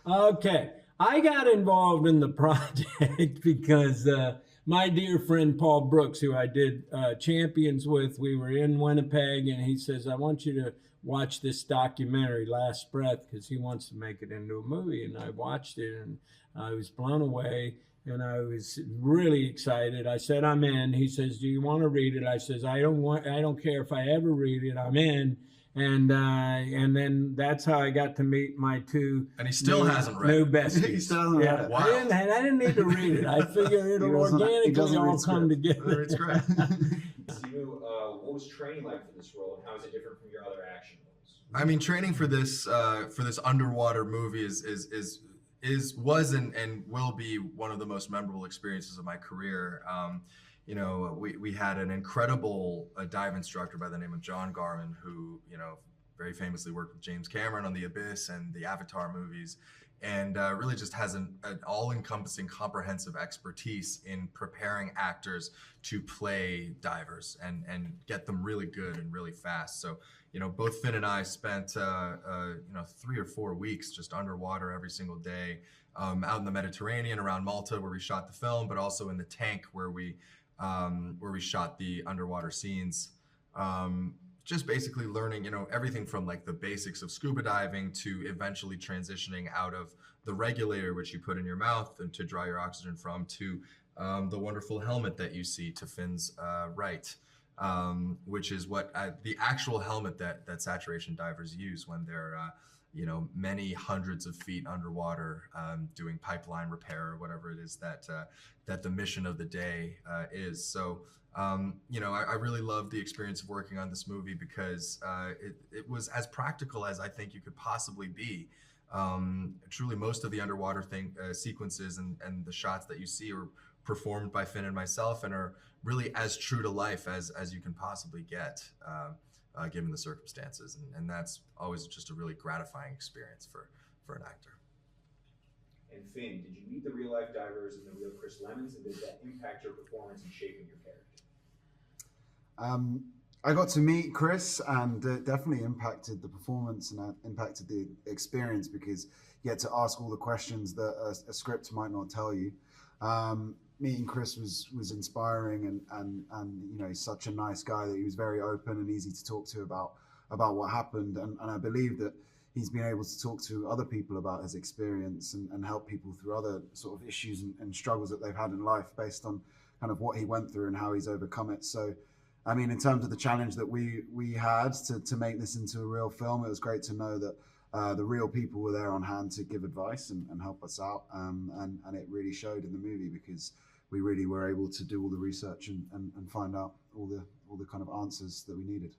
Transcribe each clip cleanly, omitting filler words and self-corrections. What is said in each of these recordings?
Okay, I got involved in the project because my dear friend Paul Brooks, who I did Champions with, we were in Winnipeg, and he says, I want you to watch this documentary, Last Breath, because he wants to make it into a movie. And I watched it, and I was blown away, and I was really excited. I said, I'm in. He says, do you want to read it? I says, I don't care if I ever read it. I'm in. And then that's how I got to meet my two. And he still hasn't read new it. besties. He still hasn't read it. Wow. I didn't need to read it. I figure it'll organically all come together. It's great. What was training like for this role, and how is it different from your other action roles? I mean, training for this underwater movie was and will be one of the most memorable experiences of my career. You know, we had an incredible dive instructor by the name of John Garman, who, you know, very famously worked with James Cameron on The Abyss and the Avatar movies, and really just has an all-encompassing, comprehensive expertise in preparing actors to play divers and get them really good and really fast. So, you know, both Finn and I spent, 3 or 4 weeks just underwater every single day, out in the Mediterranean around Malta where we shot the film, but also in the tank where we shot the underwater scenes. Just basically learning, you know, everything from like the basics of scuba diving to eventually transitioning out of the regulator, which you put in your mouth and to draw your oxygen from, to the wonderful helmet that you see to Finn's right, which is what the actual helmet that saturation divers use when they're many hundreds of feet underwater, doing pipeline repair or whatever it is that the mission of the day is. So, I really loved the experience of working on this movie because it was as practical as I think you could possibly be. Truly, most of the underwater sequences and the shots that you see are performed by Finn and myself and are really as true to life as you can possibly get. Given the circumstances, and that's always just a really gratifying experience for an actor. And Finn, did you meet the real life divers and the real Chris Lemons, and did that impact your performance in shaping your character? I got to meet Chris, and it definitely impacted the performance and impacted the experience because you get to ask all the questions that a script might not tell you. Meeting Chris was inspiring, and you know, he's such a nice guy that he was very open and easy to talk to about what happened, and I believe that he's been able to talk to other people about his experience and help people through other sort of issues and struggles that they've had in life based on kind of what he went through and how he's overcome it. So, I mean, in terms of the challenge that we had to make this into a real film, it was great to know that the real people were there on hand to give advice and help us out, and it really showed in the movie because we really were able to do all the research and find out all the kind of answers that we needed.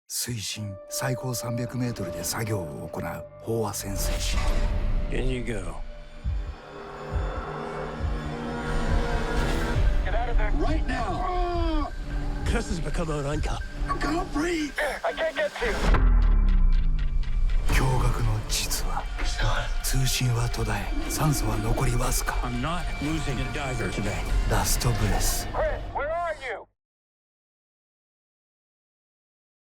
水深最高300メートルで作業を行う飽和潜水士。In you go. Get out of there right now. Chris has become an anchor. I can't breathe. I can't get to you. 驚愕の実は通信は途絶え酸素は残りわずか I'm not losing a diver today. ラストブレス Chris, where